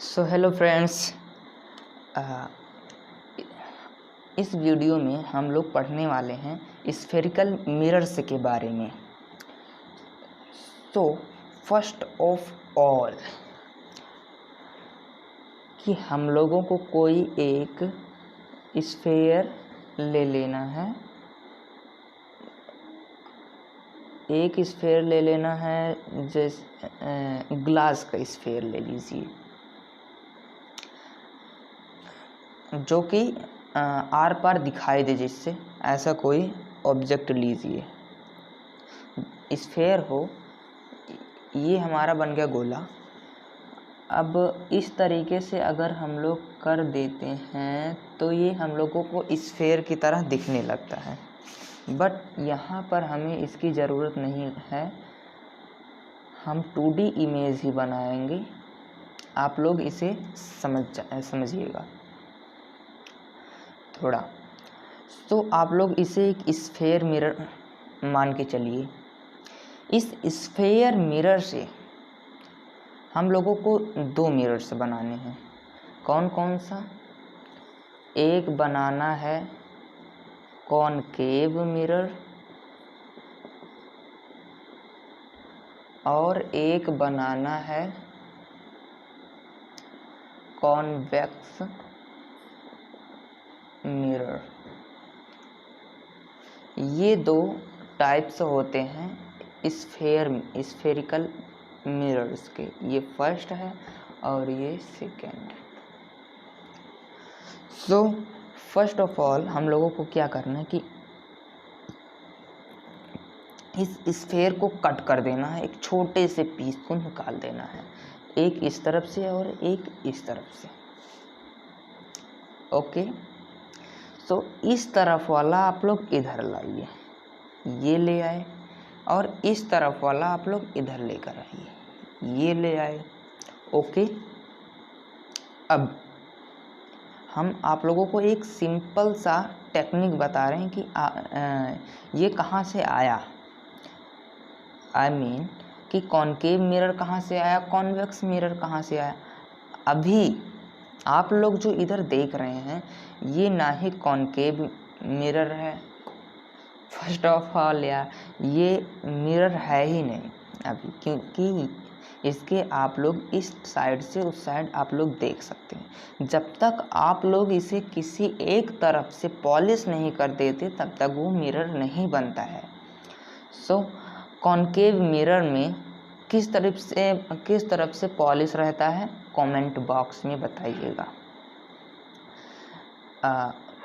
So hello friends, इस video में हम लोग पढ़ने वाले हैं स्फेरिकल मिरर्स के बारे में। तो फर्स्ट ऑफ ऑल कि हम लोगों को कोई एक स्फेयर ले लेना है, एक स्फेयर ले लेना है, जैसे ग्लास का स्फेयर ले लीजिए जो कि आर पार दिखाई दे, जिससे ऐसा कोई ऑब्जेक्ट लीजिए। स्फेयर हो, ये हमारा बन गया गोला। अब इस तरीके से अगर हम लोग कर देते हैं तो ये हम लोगों को स्फेयर की तरह दिखने लगता है, बट यहाँ पर हमें इसकी ज़रूरत नहीं है। हम 2D इमेज ही बनाएंगे, आप लोग इसे समझिएगा थोड़ा। तो आप लोग इसे एक स्फेयर मिरर मान के चलिए। इस स्फेयर मिरर से हम लोगों को 2 मिरर्स बनाने हैं। कौन कौन सा? एक बनाना है कॉनकेव मिरर और एक बनाना है कॉन्वेक्स मिरर। ये 2 टाइप्स होते हैं स्फेरिकल मिरर्स के। ये फर्स्ट है और ये second. So first of all हम लोगों को क्या करना है कि इस स्फेयर को कट कर देना है, एक छोटे से पीस को निकाल देना है, एक इस तरफ से और एक इस तरफ से। ओके, सो इस तरफ वाला आप लोग इधर लाइए, ये ले आए, और इस तरफ वाला आप लोग इधर लेकर आइए, ये ले आए। ओके, अब हम आप लोगों को एक सिंपल सा टेक्निक बता रहे हैं कि ये कहाँ से आया। आई मीन कि कॉनकेव मिरर कहाँ से आया, कॉन्वेक्स मिरर कहाँ से आया। अभी आप लोग जो इधर देख रहे हैं ये ना ही कॉनकेव मिरर है, फर्स्ट ऑफ ऑल यार ये मिरर है ही नहीं अभी, क्योंकि इसके आप लोग इस साइड से उस साइड आप लोग देख सकते हैं। जब तक आप लोग इसे किसी एक तरफ से पॉलिश नहीं कर देते तब तक वो मिरर नहीं बनता है। सो कॉनकेव मिरर में किस तरफ से पॉलिश रहता है, कमेंट बॉक्स में बताइएगा।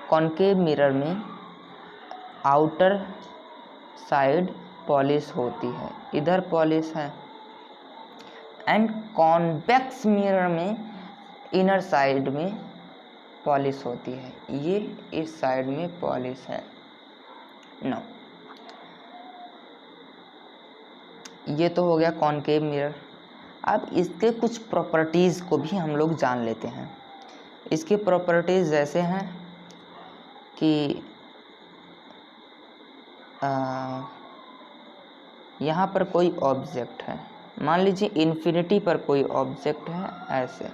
कॉनकेव मिरर में आउटर साइड पॉलिश होती है, इधर पॉलिश है, एंड कॉन्वेक्स मिरर में इनर साइड में पॉलिश होती है, ये इस साइड में पॉलिश है। नो, ये तो हो गया कॉनकेव मिरर। अब इसके कुछ प्रॉपर्टीज़ को भी हम लोग जान लेते हैं। इसकी प्रॉपर्टीज़ जैसे हैं कि यहाँ पर कोई ऑब्जेक्ट है, मान लीजिए इन्फिनिटी पर कोई ऑब्जेक्ट है, ऐसे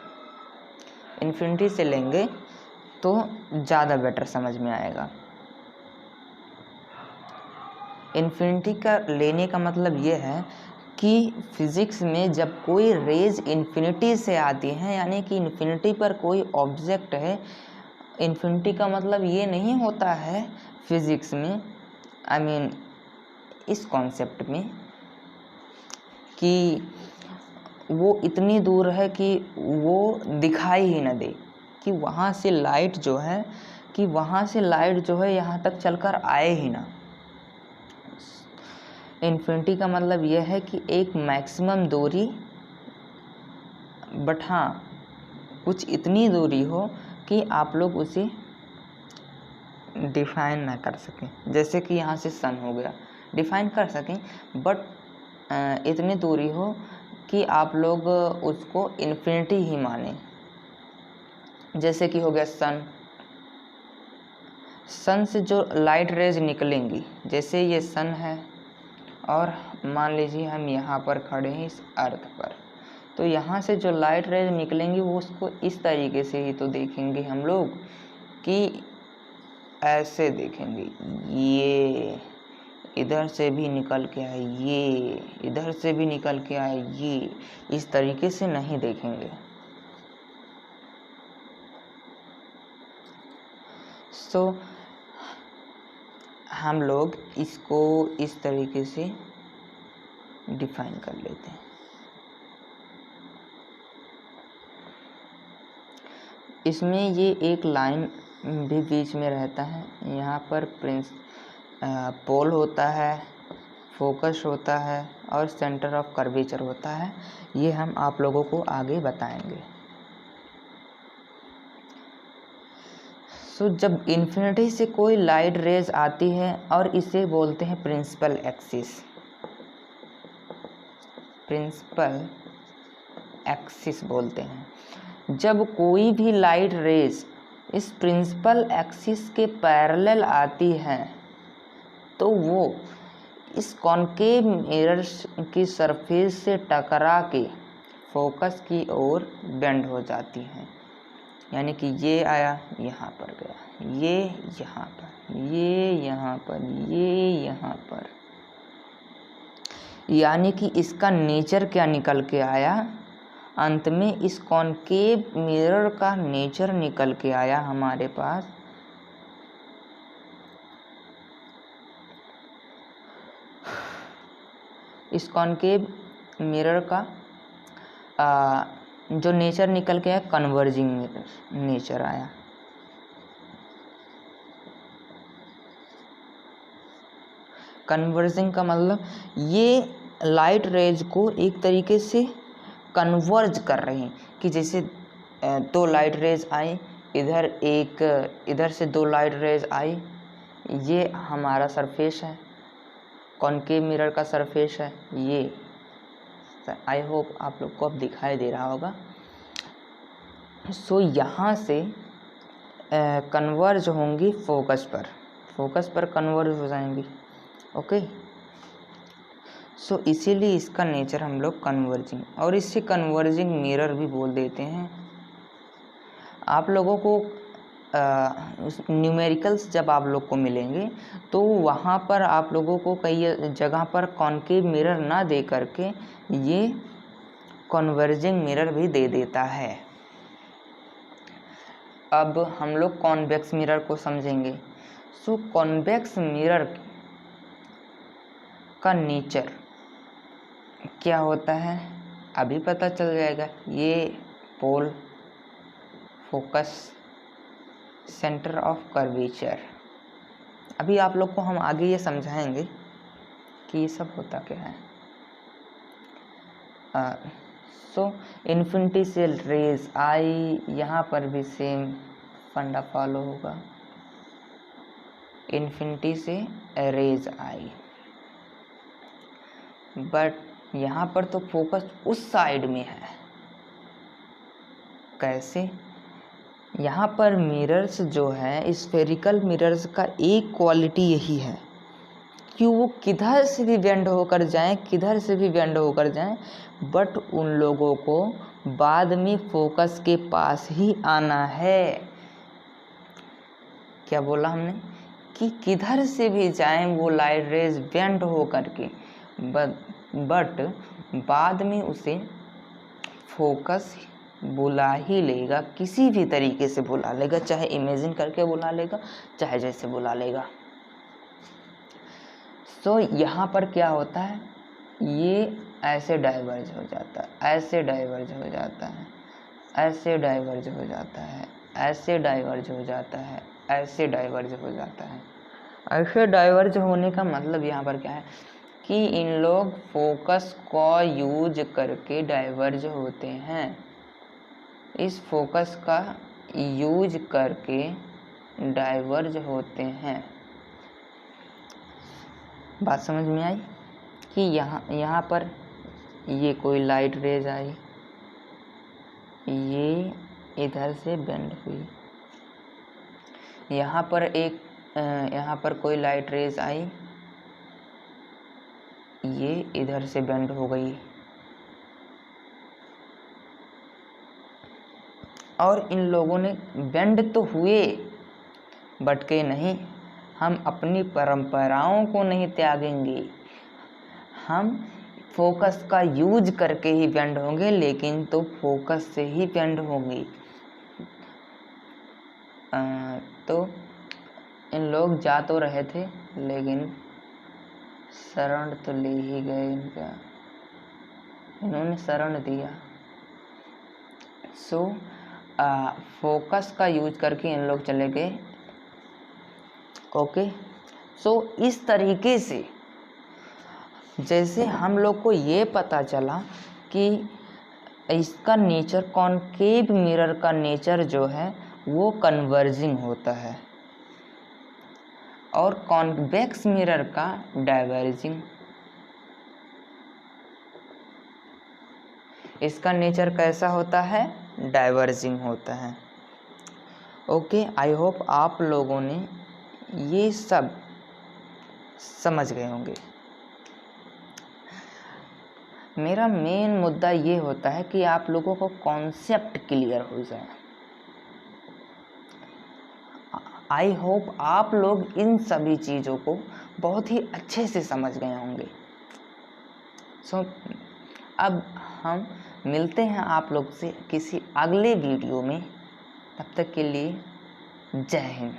इन्फिनिटी से लेंगे तो ज़्यादा बेटर समझ में आएगा। इन्फिनिटी का लेने का मतलब ये है कि फिज़िक्स में जब कोई रेज इन्फिनिटी से आती हैं, यानी कि इन्फिनिटी पर कोई ऑब्जेक्ट है, इन्फिनिटी का मतलब ये नहीं होता है फिज़िक्स में, आई मीन इस कॉन्सेप्ट में, कि वो इतनी दूर है कि वो दिखाई ही न दे, कि वहाँ से लाइट जो है यहाँ तक चलकर आए ही ना। इन्फिनिटी का मतलब यह है कि एक मैक्सिमम दूरी, बट हाँ कुछ इतनी दूरी हो कि आप लोग उसे डिफाइन ना कर सकें। जैसे कि यहाँ से सन हो गया, डिफाइन कर सकें, बट इतनी दूरी हो कि आप लोग उसको इन्फिनिटी ही माने। जैसे कि हो गया सन से जो लाइट रेज निकलेंगी, जैसे ये सन है और मान लीजिए हम यहाँ पर खड़े हैं इस अर्थ पर, तो यहाँ से जो लाइट रेज निकलेंगी वो उसको इस तरीके से ही तो देखेंगे हम लोग कि ऐसे देखेंगे, ये इधर से भी निकल के आए, ये इधर से भी निकल के आए, ये इस तरीके से नहीं देखेंगे। सो हम लोग इसको इस तरीके से डिफाइन कर लेते हैं। इसमें ये एक लाइन भी बीच में रहता है, यहाँ पर पोल होता है, फोकस होता है और सेंटर ऑफ कर्वेचर होता है। ये हम आप लोगों को आगे बताएंगे। सो जब इन्फिनिटी से कोई लाइट रेज आती है और इसे बोलते हैं प्रिंसिपल एक्सिस, प्रिंसिपल एक्सिस बोलते हैं। जब कोई भी लाइट रेज इस प्रिंसिपल एक्सिस के पैरेलल आती है तो वो इस कॉनकेव मिरर की सरफेस से टकरा के फोकस की ओर बेंड हो जाती हैं। यानी कि ये आया यहाँ पर गया, ये यहाँ पर, ये यहाँ पर, ये यहाँ पर। यानी कि इसका नेचर क्या निकल के आया, अंत में इस कॉनकेव मिरर का नेचर निकल के आया हमारे पास इस कॉनकेव मिरर का जो नेचर निकल के आया, कन्वर्जिंग नेचर आया। कन्वर्जिंग का मतलब ये लाइट रेज को एक तरीके से कन्वर्ज कर रही हैं कि जैसे दो लाइट रेज आई, इधर से दो लाइट रेज आई, ये हमारा सरफेस है, कॉनकेव मिरर का सरफेस है ये। आई होप आप लोग को अब दिखाई दे रहा होगा। सो यहाँ से कन्वर्ज होंगी फोकस पर कन्वर्ज हो जाएंगी। ओके, सो इसीलिए इसका नेचर हम लोग कन्वर्जिंग, और इससे कन्वर्जिंग मिरर भी बोल देते हैं। आप लोगों को न्यूमेरिकल्स जब आप लोग को मिलेंगे तो वहाँ पर आप लोगों को कई जगह पर कॉनकेव मिरर ना दे करके ये कन्वर्जिंग मिरर भी दे देता है। अब हम लोग कॉन्वेक्स मिरर को समझेंगे। सो कॉन्वेक्स मिरर का नेचर क्या होता है अभी पता चल जाएगा। ये पोल, फोकस, सेंटर ऑफ कर्वेचर, अभी आप लोग को हम आगे ये समझाएंगे कि ये सब होता क्या है। सो इन्फिनिटी से रेज आई, यहाँ पर भी सेम फंडा फॉलो होगा। इन्फिनिटी से रेज आई, बट यहाँ पर तो फोकस उस साइड में है। कैसे? यहाँ पर मिरर्स जो है, स्फेरिकल मिरर्स का एक क्वालिटी यही है कि वो किधर से भी बेंड होकर जाएं, बट उन लोगों को बाद में फोकस के पास ही आना है। क्या बोला हमने कि किधर से भी जाएं वो लाइट रेज बेंड होकर के, बट बाद में उसे फोकस बुला ही लेगा, किसी भी तरीके से बुला लेगा, चाहे इमेजिन करके बुला लेगा, चाहे जैसे बुला लेगा। सो यहाँ पर क्या होता है, ये ऐसे डाइवर्ज हो जाता है, ऐसे डाइवर्ज हो जाता है, ऐसे डाइवर्ज हो जाता है, ऐसे डाइवर्ज हो जाता है, ऐसे डाइवर्ज हो जाता है। ऐसे डाइवर्ज होने का मतलब यहाँ पर क्या है कि इन लोग फोकस को यूज करके डाइवर्ज होते हैं। इस फोकस का यूज करके डाइवर्ज होते हैं। बात समझ में आई कि यहाँ पर ये कोई लाइट रेज आई, ये इधर से बेंड हुई, यहाँ पर कोई लाइट रेज आई, ये इधर से बेंड हो गई, और इन लोगों ने बेंड तो हुए, भटके नहीं। हम अपनी परंपराओं को नहीं त्यागेंगे, हम फोकस का यूज करके ही बेंड होंगे, लेकिन तो फोकस से ही बेंड होंगे। तो इन लोग जा तो रहे थे, लेकिन शरण तो ले ही गए इनका, इन्होंने शरण दिया। सो फोकस का यूज करके इन लोग चले गए। ओके, सो इस तरीके से जैसे हम लोग को ये पता चला कि इसका नेचर, कॉनकेव मिरर का नेचर जो है वो कन्वर्जिंग होता है और कॉन्वेक्स मिरर का डाइवर्जिंग। इसका नेचर कैसा होता है? डाइवर्जिंग होता है। ओके, आई होप आप लोगों ने ये सब समझ गए होंगे। मेरा मेन मुद्दा ये होता है कि आप लोगों को कॉन्सेप्ट क्लियर हो जाए। आई होप आप लोग इन सभी चीज़ों को बहुत ही अच्छे से समझ गए होंगे। सो अब हम मिलते हैं आप लोग से किसी अगले वीडियो में। तब तक के लिए जय हिंद।